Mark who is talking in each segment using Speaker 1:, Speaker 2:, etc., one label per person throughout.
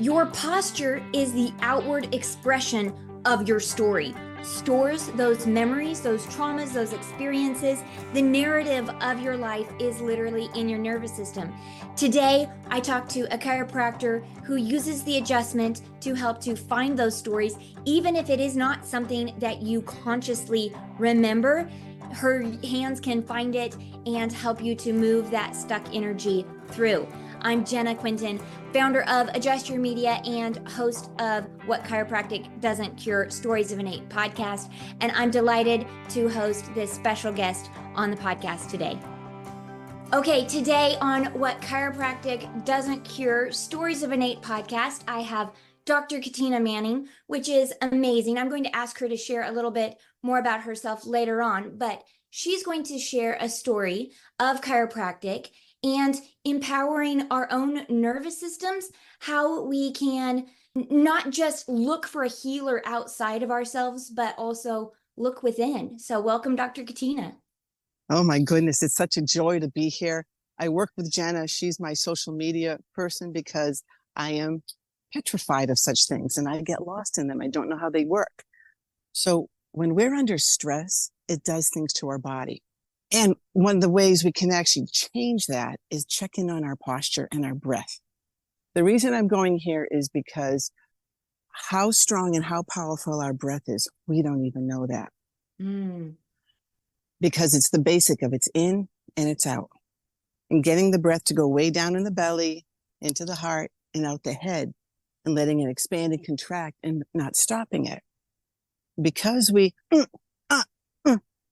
Speaker 1: Your posture is the outward expression of your story. Stores those memories, those traumas, those experiences. The narrative of your life is literally in your nervous system. Today, I talked to a chiropractor who uses the adjustment to help to find those stories, even if it is not something that you consciously remember. Her hands can find it and help you to move that stuck energy through. I'm Jenna Quinton, founder of Adjust Your Media and host of What Chiropractic Doesn't Cure, Stories of an 8 podcast. And I'm delighted to host this special guest on the podcast today. Okay, today on What Chiropractic Doesn't Cure, Stories of an 8 podcast, I have Dr. Katina Manning, which is amazing. I'm going to ask her to share a little bit more about herself later on, but she's going to share a story of chiropractic and empowering our own nervous systems, how we can not just look for a healer outside of ourselves, but also look within. So welcome, Dr. Katina.
Speaker 2: Oh my goodness, it's such a joy to be here. I work with Jenna. She's my social media person because I am petrified of such things and I get lost in them. I don't know how they work. So when we're under stress, it does things to our body. And one of the ways we can actually change that is checking on our posture and our breath. The reason I'm going here is because how strong and how powerful our breath is, we don't even know that. Because it's the basic of it's in and it's out. And getting the breath to go way down in the belly, into the heart, and out the head, and letting it expand and contract and not stopping it. Because we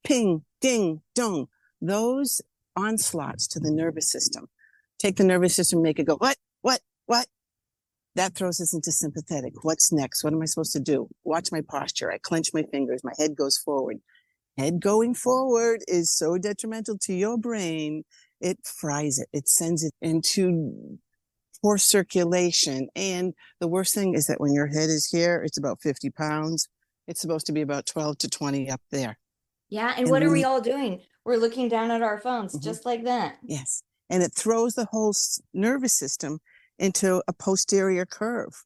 Speaker 2: ping, ding, dong, those onslaughts to the nervous system, take the nervous system, make it go, what? That throws us into sympathetic. What's next? What am I supposed to do? Watch my posture. I clench my fingers. My head goes forward. Head going forward is so detrimental to your brain. It fries it. It sends it into poor circulation. And the worst thing is that when your head is here, it's about 50 pounds. It's supposed to be about 12 to 20 up there.
Speaker 1: Yeah. And what are we all doing? We're looking down at our phones, just like that.
Speaker 2: Yes. And it throws the whole nervous system into a posterior curve.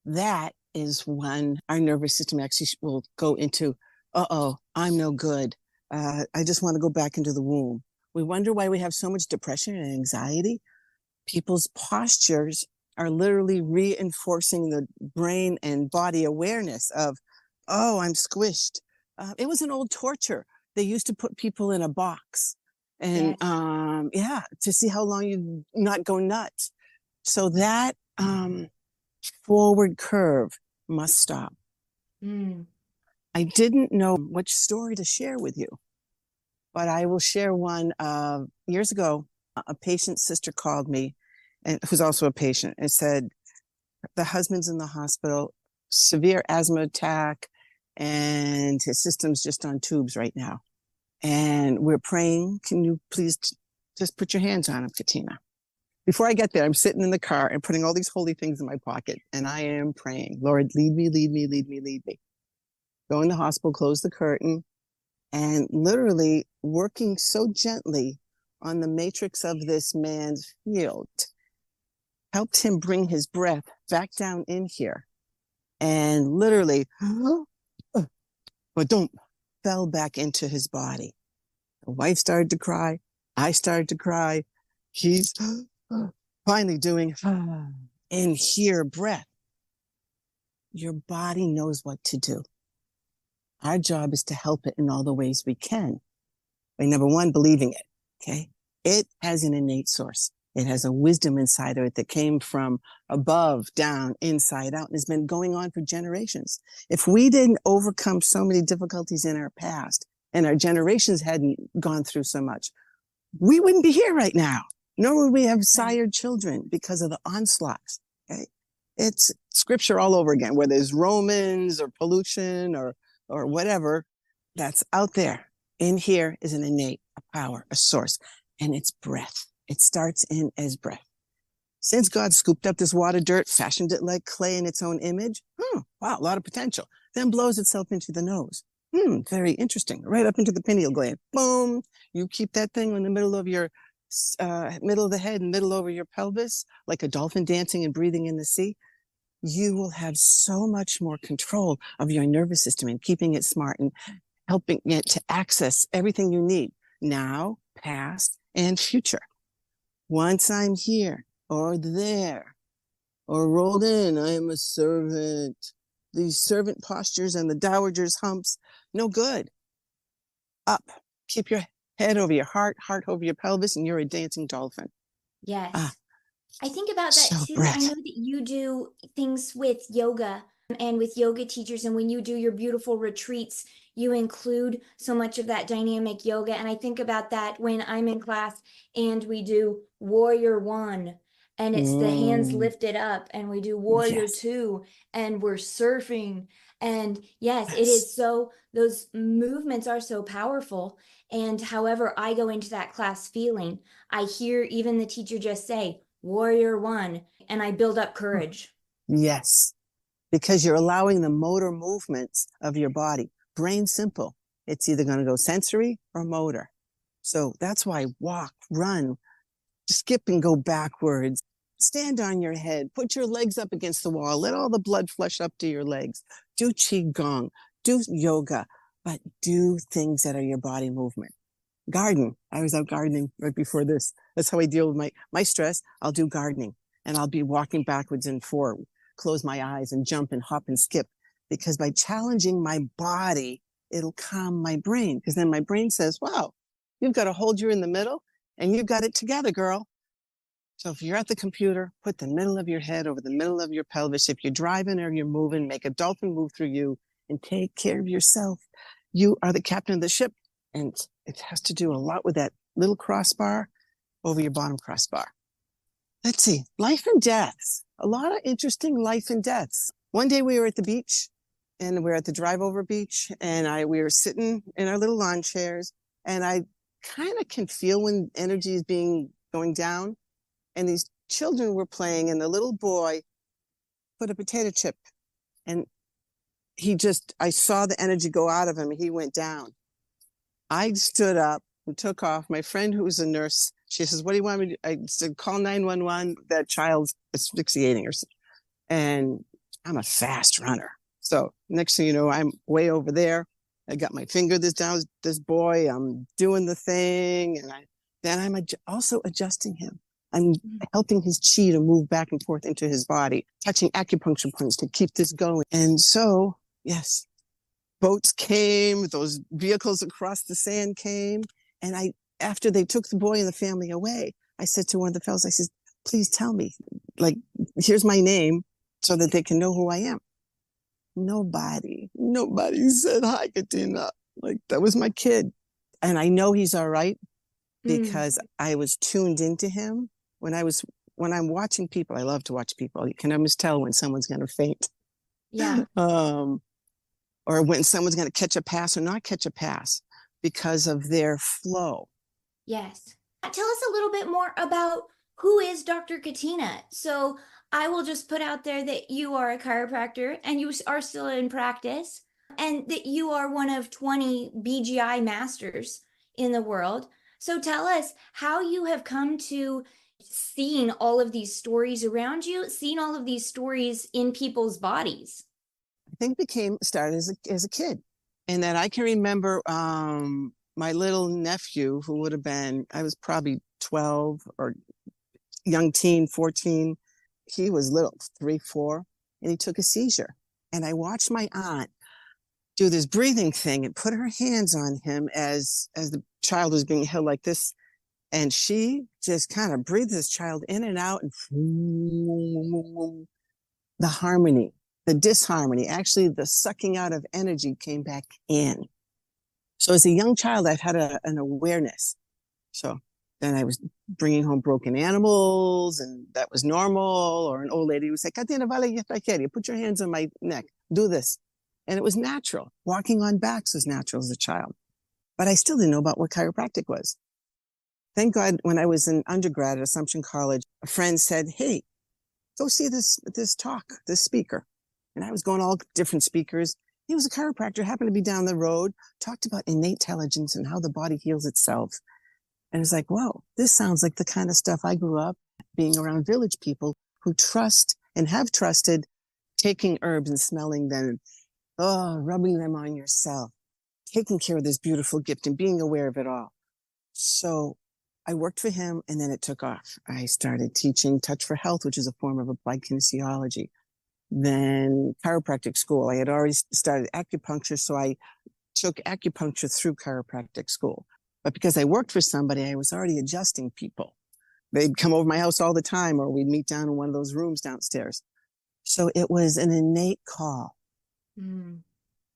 Speaker 2: That is when our nervous system actually will go into, I'm no good. I just want to go back into the womb. We wonder why we have so much depression and anxiety. People's postures are literally reinforcing the brain and body awareness of, I'm squished. It was an old torture. They used to put people in a box and, to see how long you not go nuts. So that forward curve must stop. I didn't know which story to share with you, but I will share one. Years ago, a patient's sister called me, and who's also a patient, and said, the husband's in the hospital, severe asthma attack, and his system's just on tubes right now. And we're praying. Can you please just put your hands on him, Katina? Before I get there, I'm sitting in the car and putting all these holy things in my pocket. And I am praying, Lord, lead me, lead me, lead me, lead me. Go in the hospital, close the curtain, and literally working so gently on the matrix of this man's field, helped him bring his breath back down in here. And literally, fell back into his body. The wife started to cry. I started to cry. He's finally doing in here breath. Your body knows what to do. Our job is to help it in all the ways we can. By number one, believing it. Okay. It has an innate source. It has a wisdom inside of it that came from above, down, inside out, and has been going on for generations. If we didn't overcome so many difficulties in our past and our generations hadn't gone through so much, we wouldn't be here right now. Nor would we have sired children because of the onslaughts. Okay? It's scripture all over again, whether it's Romans or pollution or whatever that's out there. In here is an innate, a power, a source, and it's breath. It starts in as breath. Since God scooped up this water dirt, fashioned it like clay in its own image, wow, a lot of potential. Then blows itself into the nose. Very interesting. Right up into the pineal gland. Boom. You keep that thing in the middle of your middle of the head and middle over your pelvis, like a dolphin dancing and breathing in the sea, you will have so much more control of your nervous system and keeping it smart and helping it to access everything you need now, past, and future. Once I'm here or there or rolled in, I am a servant. These servant postures and the dowager's humps, no good. Up, keep your head over your heart over your pelvis, and you're a dancing dolphin.
Speaker 1: Yes. I think about that
Speaker 2: So
Speaker 1: too. I
Speaker 2: breath.
Speaker 1: know that you do things with yoga and with yoga teachers, and when you do your beautiful retreats, you include so much of that dynamic yoga. And I think about that when I'm in class and we do Warrior One, and it's the hands lifted up, and we do Warrior
Speaker 2: Yes.
Speaker 1: Two, and we're surfing. And yes, it
Speaker 2: Yes.
Speaker 1: is so, those movements are so powerful. And however I go into that class feeling, I hear even the teacher just say, Warrior One, and I build up courage.
Speaker 2: Yes. Because you're allowing the motor movements of your body. Brain simple. It's either going to go sensory or motor. So that's why walk, run, skip and go backwards. Stand on your head. Put your legs up against the wall. Let all the blood flush up to your legs. Do qigong. Do yoga. But do things that are your body movement. Garden. I was out gardening right before this. That's how I deal with my stress. I'll do gardening and I'll be walking backwards and forward, close my eyes and jump and hop and skip, because by challenging my body, it'll calm my brain, because then my brain says, wow, you've got to hold you in the middle and you've got it together, girl. So if you're at the computer, put the middle of your head over the middle of your pelvis. If you're driving or you're moving, make a dolphin move through you and take care of yourself. You are the captain of the ship. And it has to do a lot with that little crossbar over your bottom crossbar. Let's see, life and deaths. A lot of interesting life and deaths. One day we were at the beach, and we were at the drive over beach, and we were sitting in our little lawn chairs, and I kind of can feel when energy is going down. And these children were playing, and the little boy put a potato chip, and I saw the energy go out of him, and he went down. I stood up and took off. My friend, who was a nurse, she says, what do you want me to do? I said, call 911. That child's asphyxiating or something. And I'm a fast runner. So next thing you know, I'm way over there. I got my finger this boy. I'm doing the thing. And then I'm also adjusting him. I'm helping his chi to move back and forth into his body, touching acupuncture points to keep this going. And so, yes, boats came, those vehicles across the sand came. And after they took the boy and the family away, I said to one of the fellows, I said, please tell me, like, here's my name so that they can know who I am. Nobody said hi, Katina. Like, that was my kid. And I know he's all right because I was tuned into him. When I'm watching people, I love to watch people. You can almost tell when someone's going to faint.
Speaker 1: Yeah.
Speaker 2: Or when someone's going to catch a pass or not catch a pass because of their flow.
Speaker 1: Yes. Tell us a little bit more about who is Dr. Katina. So I will just put out there that you are a chiropractor and you are still in practice, and that you are one of 20 BGI masters in the world. So tell us how you have come to seeing all of these stories around you, seeing all of these stories in people's bodies.
Speaker 2: I think started as a kid. And that I can remember my little nephew, who would have been, I was probably 12 or young teen, 14. He was little, 3, 4, and he took a seizure. And I watched my aunt do this breathing thing and put her hands on him as the child was being held like this. And she just kind of breathed this child in and out, and the harmony, the disharmony, actually the sucking out of energy came back in. So as a young child, I've had an awareness. So then I was bringing home broken animals, and that was normal. Or an old lady would say, Katina, put your hands on my neck, do this. And it was natural. Walking on backs was natural as a child. But I still didn't know about what chiropractic was. Thank God, when I was in undergrad at Assumption College, a friend said, hey, go see this speaker. And I was going to all different speakers. He was a chiropractor, happened to be down the road, talked about innate intelligence and how the body heals itself. And it's like, whoa, this sounds like the kind of stuff I grew up being around village people who trust and have trusted taking herbs and smelling them, rubbing them on yourself, taking care of this beautiful gift and being aware of it all. So I worked for him, and then it took off. I started teaching Touch for Health, which is a form of applied kinesiology. Then chiropractic school. I had already started acupuncture, so I took acupuncture through chiropractic school. But because I worked for somebody, I was already adjusting people. They'd come over my house all the time, or we'd meet down in one of those rooms downstairs. So it was an innate call.
Speaker 1: Mm.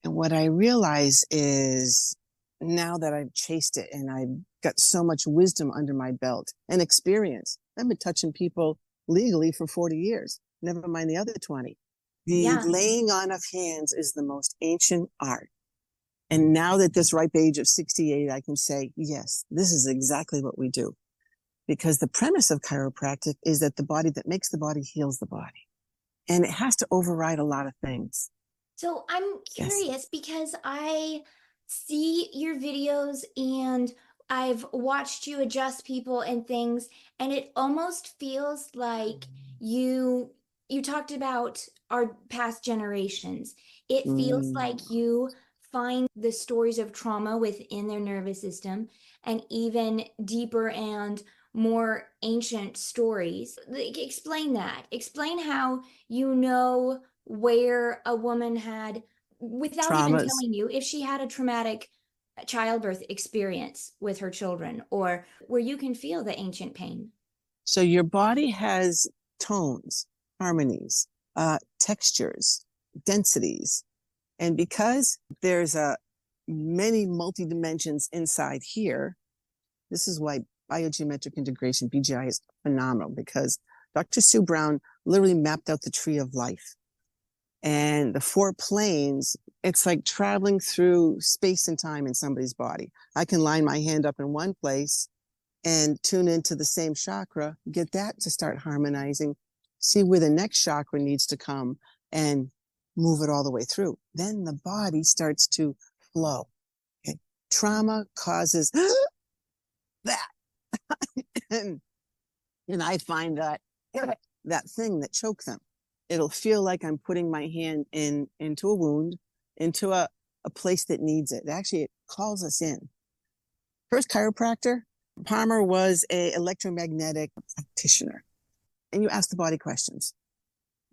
Speaker 2: And what I realize is now that I've chased it and I've got so much wisdom under my belt and experience, I've been touching people legally for 40 years, never mind the other 20. The laying on of hands is the most ancient art. And now that this ripe age of 68, I can say, yes, this is exactly what we do. Because the premise of chiropractic is that the body that makes the body heals the body. And it has to override a lot of things.
Speaker 1: So I'm curious because I see your videos and I've watched you adjust people and things, and it almost feels like you talked about our past generations. It feels like you find the stories of trauma within their nervous system and even deeper and more ancient stories. Explain that. Explain how you know where a woman had, without even
Speaker 2: Traumas.
Speaker 1: telling you, if she had a traumatic childbirth experience with her children, or where you can feel the ancient pain.
Speaker 2: So your body has tones, harmonies, textures, densities. And because there's many multi-dimensions inside here, this is why biogeometric integration, BGI, is phenomenal, because Dr. Sue Brown literally mapped out the tree of life. And the 4 planes, it's like traveling through space and time in somebody's body. I can line my hand up in one place and tune into the same chakra, get that to start harmonizing, see where the next chakra needs to come, and move it all the way through. Then the body starts to flow. Okay? Trauma causes that. and I find that thing that choked them. It'll feel like I'm putting my hand into a wound, into a place that needs it. Actually, it calls us in. First chiropractor, Palmer was an electromagnetic practitioner. And you ask the body questions.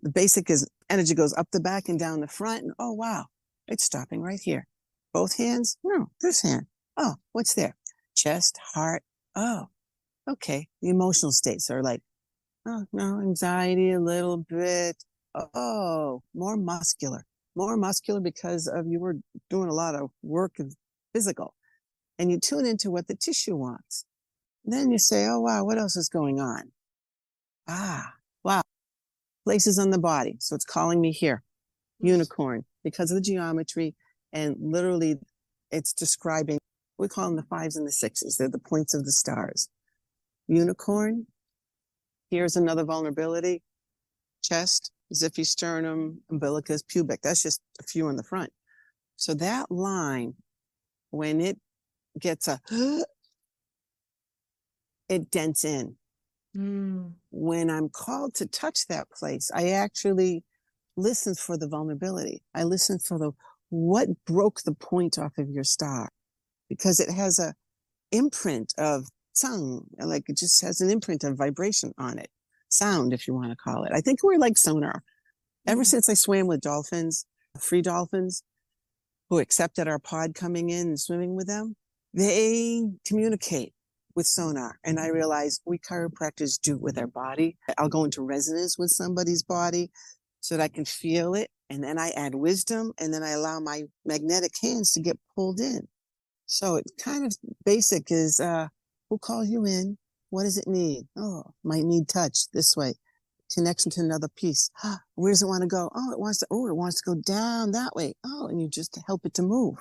Speaker 2: The basic is energy goes up the back and down the front. And oh, wow, it's stopping right here. Both hands? No, this hand. Oh, what's there? Chest, heart. Oh, okay. The emotional states are like, oh, no, anxiety a little bit. Oh, more muscular because of you were doing a lot of work and physical. And you tune into what the tissue wants. Then you say, oh, wow, what else is going on? Ah, wow. Places on the body. So it's calling me here. Unicorn, because of the geometry. And literally, it's describing, we call them the 5s and the 6s. They're the points of the stars. Unicorn. Here's another vulnerability. Chest, xiphisternum, umbilicus, pubic. That's just a few on the front. So that line, when it gets it dents in. When I'm called to touch that place, I actually listen for the vulnerability. I listen for what broke the point off of your star, because it has a imprint of sound, like it just has an imprint of vibration on it. Sound, if you want to call it. I think we're like sonar. Ever since I swam with dolphins, free dolphins, who accepted our pod coming in and swimming with them, they communicate with sonar. And I realized we chiropractors do it with our body. I'll go into resonance with somebody's body so that I can feel it. And then I add wisdom, and then I allow my magnetic hands to get pulled in. So it's kind of basic is, who calls you in? What does it need? Oh, might need touch this way. Connection to another piece. Where does it want to go? Oh, it wants to go down that way. Oh, and you just help it to move.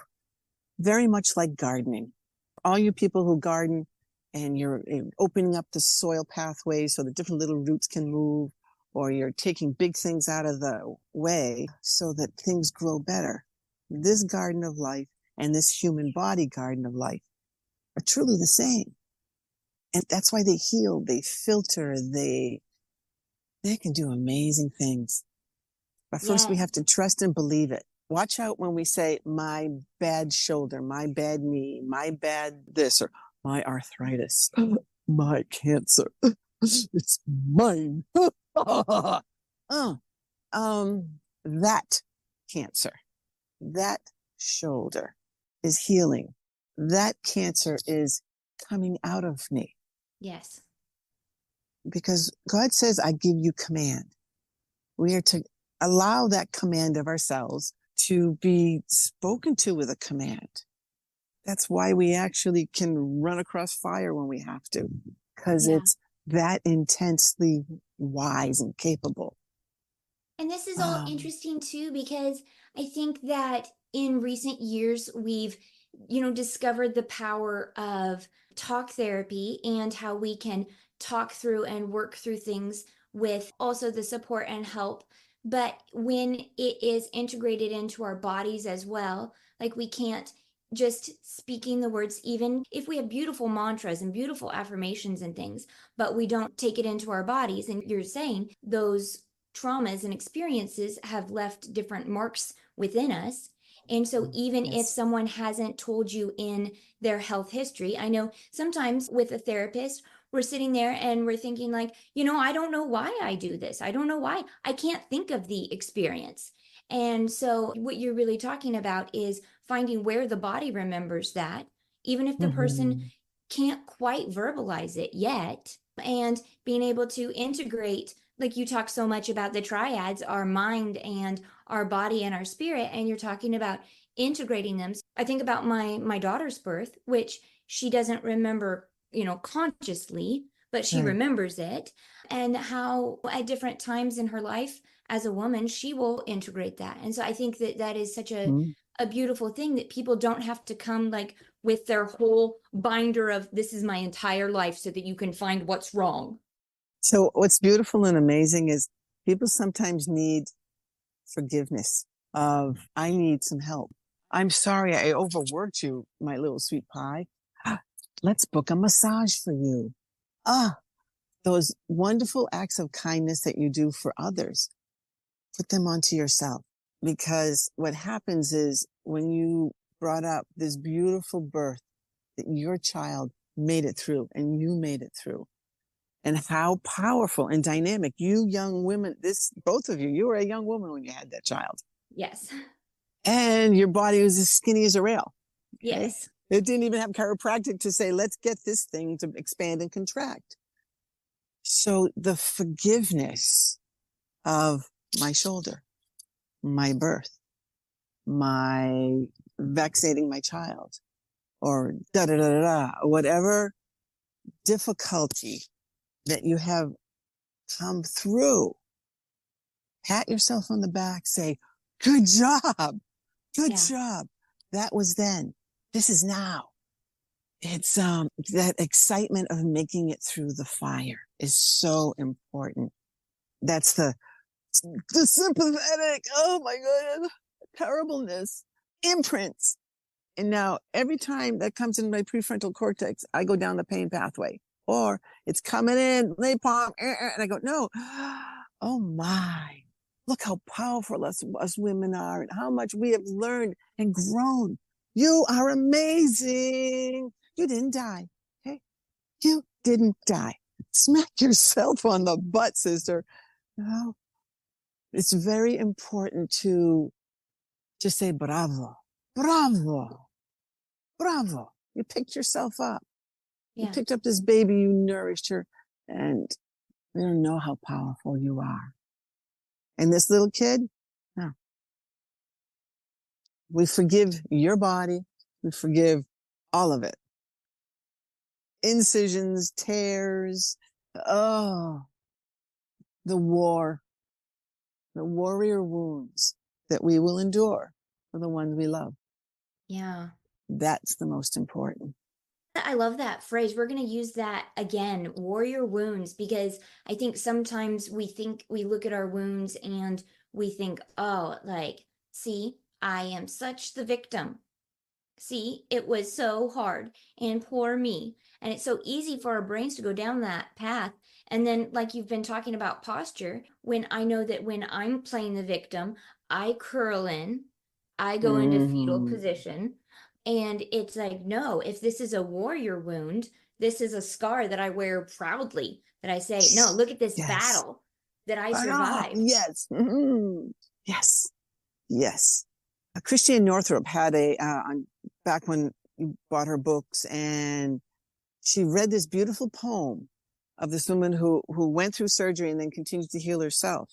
Speaker 2: Very much like gardening. All you people who garden, and you're opening up the soil pathways so the different little roots can move, or you're taking big things out of the way so that things grow better. This garden of life and this human body garden of life are truly the same. And that's why they heal, they filter, they can do amazing things. But first we
Speaker 1: Yes.
Speaker 2: have to trust and believe it. Watch out when we say my bad shoulder, my bad knee, my bad this, or my arthritis, my cancer. It's mine. Oh, that cancer, that shoulder is healing. That cancer is coming out of me
Speaker 1: Yes.
Speaker 2: because God says, I give you command. We are to allow that command of ourselves to be spoken to with a command. That's why we actually can run across fire when we have to, because
Speaker 1: Yeah.
Speaker 2: it's that intensely wise and capable.
Speaker 1: And this is all
Speaker 2: Um,
Speaker 1: interesting too, because I think that in recent years, we've, discovered the power of talk therapy and how we can talk through and work through things with also the support and help. But when it is integrated into our bodies as well, like we can't just speaking the words, even if we have beautiful mantras and beautiful affirmations and things, but we don't take it into our bodies. And you're saying those traumas and experiences have left different marks within us. And so, even if
Speaker 2: yes.
Speaker 1: someone hasn't told you in their health history, I know sometimes with a therapist, we're sitting there and we're thinking, like, I don't know why I do this. I don't know why. I can't think of the experience. And so, what you're really talking about is finding where the body remembers that, even if the person
Speaker 2: Mhm.
Speaker 1: can't quite verbalize it yet, and being able to integrate, like you talk so much about the triads, our mind and our body and our spirit, and you're talking about integrating them. I think about my daughter's birth, which she doesn't remember, consciously, but she
Speaker 2: Right.
Speaker 1: remembers it, and how at different times in her life as a woman she will integrate that. And so I think that that is such
Speaker 2: Mhm.
Speaker 1: a beautiful thing, that people don't have to come like with their whole binder of this is my entire life so that you can find what's wrong.
Speaker 2: So, what's beautiful and amazing is people sometimes need forgiveness of, I need some help. I'm sorry I overworked you, my little sweet pie. Let's book a massage for you. Ah, those wonderful acts of kindness that you do for others, put them onto yourself. Because what happens is when you brought up this beautiful birth that your child made it through and you made it through, and how powerful and dynamic you young women, both of you were a young woman when you had that child,
Speaker 1: Yes.
Speaker 2: and your body was as skinny as a rail. Okay.
Speaker 1: Yes.
Speaker 2: It didn't even have chiropractic to say, let's get this thing to expand and contract. So the forgiveness of my shoulder, my birth, my vaccinating my child, or da da da da da, whatever difficulty that you have come through, pat yourself on the back, say, good job, good
Speaker 1: Yeah.
Speaker 2: job. That was then. This is now. It's that excitement of making it through the fire is so important. That's the sympathetic, oh my goodness, terribleness, imprints. And now every time that comes in my prefrontal cortex, I go down the pain pathway. Or it's coming in, napalm, and I go, no. Oh my, look how powerful us women are and how much we have learned and grown. You are amazing. You didn't die. Okay? You didn't die. Smack yourself on the butt, sister. No, it's very important to just say bravo, bravo, bravo. You picked yourself up. You
Speaker 1: Yeah.
Speaker 2: picked up this baby, you nourished her, and you don't know how powerful you are. And this little kid, no, we forgive your body. We forgive all of it. Incisions, tears, oh, the the warrior wounds that we will endure for the ones we love.
Speaker 1: Yeah.
Speaker 2: That's the most important.
Speaker 1: I love that phrase. We're going to use that again, warrior wounds, because I think sometimes we look at our wounds and we think, oh, like, see, I am such the victim. See, it was so hard and poor me. And it's so easy for our brains to go down that path. And then, like you've been talking about posture, when I know that when I'm playing the victim, I curl in, I go into fetal
Speaker 2: Mm,
Speaker 1: position. And it's like, no, if this is a warrior wound, this is a scar that I wear proudly, that I say, no, look at this
Speaker 2: yes.
Speaker 1: battle that I
Speaker 2: Ah,
Speaker 1: survived.
Speaker 2: yes. Yes. Yes. Christiane Northrup had back when you bought her books, and she read this beautiful poem of this woman who went through surgery and then continued to heal herself.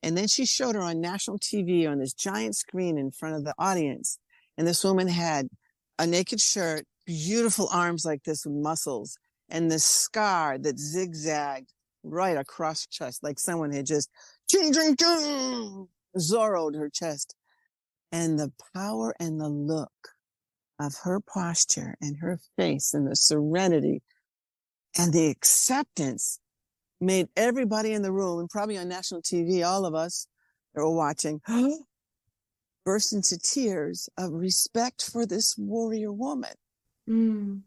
Speaker 2: And then she showed her on national TV on this giant screen in front of the audience. And this woman had a naked shirt, beautiful arms like this with muscles, and this scar that zigzagged right across her chest, like someone had just Zorroed her chest. And the power and the look of her posture and her face and the serenity and the acceptance made everybody in the room, and probably on national TV, all of us that were watching, burst into tears of respect for this warrior woman.
Speaker 1: Mm.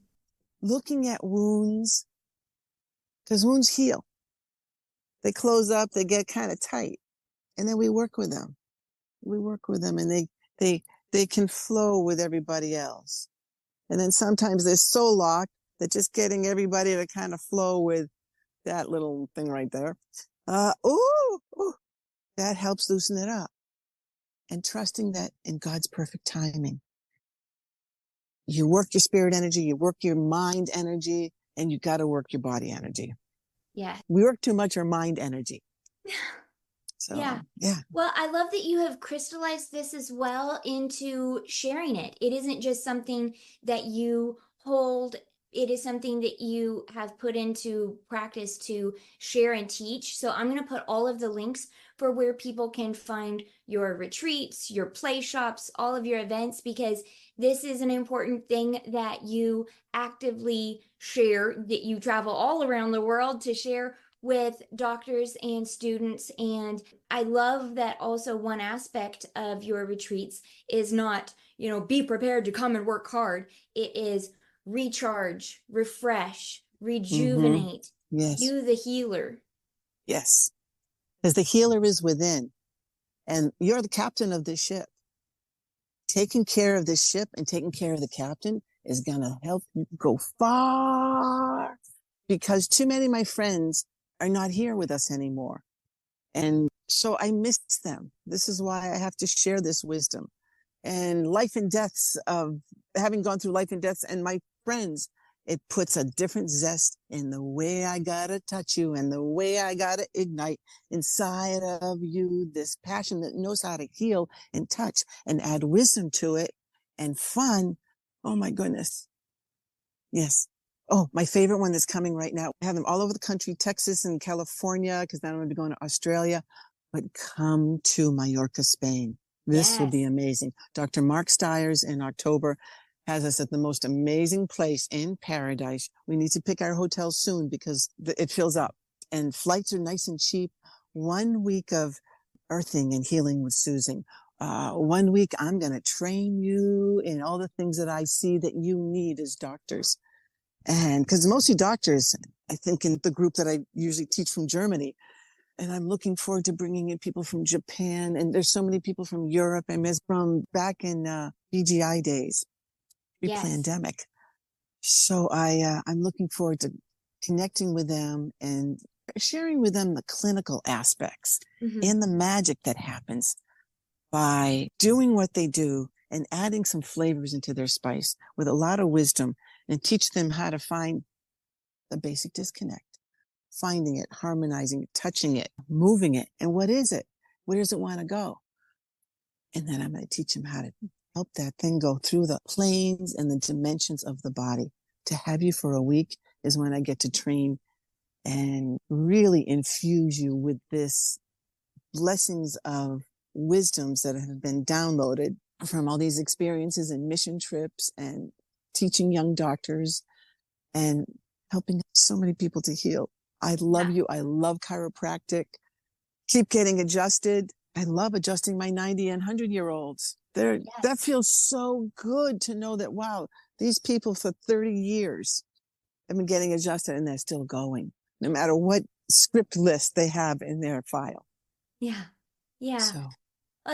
Speaker 2: Looking at wounds, because wounds heal. They close up, they get kind of tight, and then we work with them. We work with them, and they can flow with everybody else. And then sometimes they're so locked that just getting everybody to kind of flow with that little thing right there, ooh, that helps loosen it up. And trusting that in God's perfect timing. You work your spirit energy, you work your mind energy, and you got to work your body energy.
Speaker 1: Yeah.
Speaker 2: We work too much our mind energy. So,
Speaker 1: Yeah.
Speaker 2: yeah.
Speaker 1: Well, I love that you have crystallized this as well into sharing it. It isn't just something that you hold, it is something that you have put into practice to share and teach. So I'm going to put all of the links for where people can find your retreats, your play shops, all of your events, because this is an important thing that you actively share, that you travel all around the world to share with doctors and students. And I love that also one aspect of your retreats is not, be prepared to come and work hard. It is recharge, refresh,
Speaker 2: Mm-hmm.
Speaker 1: rejuvenate,
Speaker 2: Yes.
Speaker 1: you the healer.
Speaker 2: Yes. Because the healer is within, and you're the captain of this ship. Taking care of this ship and taking care of the captain is going to help you go far, because too many of my friends are not here with us anymore. And so I miss them. This is why I have to share this wisdom. And life and deaths of having gone through life and deaths and my friends, it puts a different zest in the way I gotta touch you and the way I gotta ignite inside of you this passion that knows how to heal and touch and add wisdom to it and fun. Oh my goodness. Yes. Oh, my favorite one that's coming right now. I have them all over the country, Texas and California, because then I'm going to be going to Australia. But come to Mallorca, Spain. This will be
Speaker 1: Yes.
Speaker 2: amazing. Dr. Mark Stiers in October has us at the most amazing place in paradise. We need to pick our hotel soon because it fills up. And flights are nice and cheap. 1 week of earthing and healing with Susan. 1 week, I'm going to train you in all the things that I see that you need as doctors. And because mostly doctors, I think in the group that I usually teach from Germany, and I'm looking forward to bringing in people from Japan. And there's so many people from Europe. I miss from back in BGI days,
Speaker 1: Yes.
Speaker 2: pre-pandemic. So I'm looking forward to connecting with them and sharing with them the clinical aspects
Speaker 1: Mm-hmm.
Speaker 2: and the magic that happens by doing what they do and adding some flavors into their spice with a lot of wisdom, and teach them how to find the basic disconnect, finding it, harmonizing it, touching it, moving it. And what is it? Where does it want to go? And then I'm going to teach them how to help that thing go through the planes and the dimensions of the body. To have you for a week is when I get to train and really infuse you with this blessings of wisdoms that have been downloaded from all these experiences and mission trips and teaching young doctors and helping so many people to heal. I love
Speaker 1: Yeah.
Speaker 2: you. I love chiropractic. Keep getting adjusted. I love adjusting my 90 and 100-year-olds. That
Speaker 1: Yes.
Speaker 2: feels so good to know that, wow, these people for 30 years have been getting adjusted and they're still going, no matter what script list they have in their file.
Speaker 1: Yeah. Yeah.
Speaker 2: So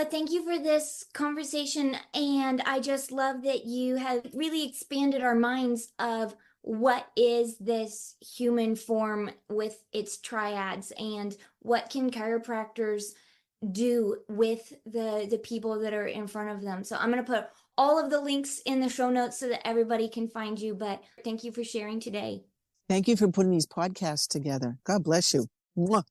Speaker 1: Thank you for this conversation. And I just love that you have really expanded our minds of what is this human form with its triads and what can chiropractors do with the people that are in front of them. So I'm going to put all of the links in the show notes so that everybody can find you. But thank you for sharing today.
Speaker 2: thank you for putting these podcasts together. God bless you. Mwah.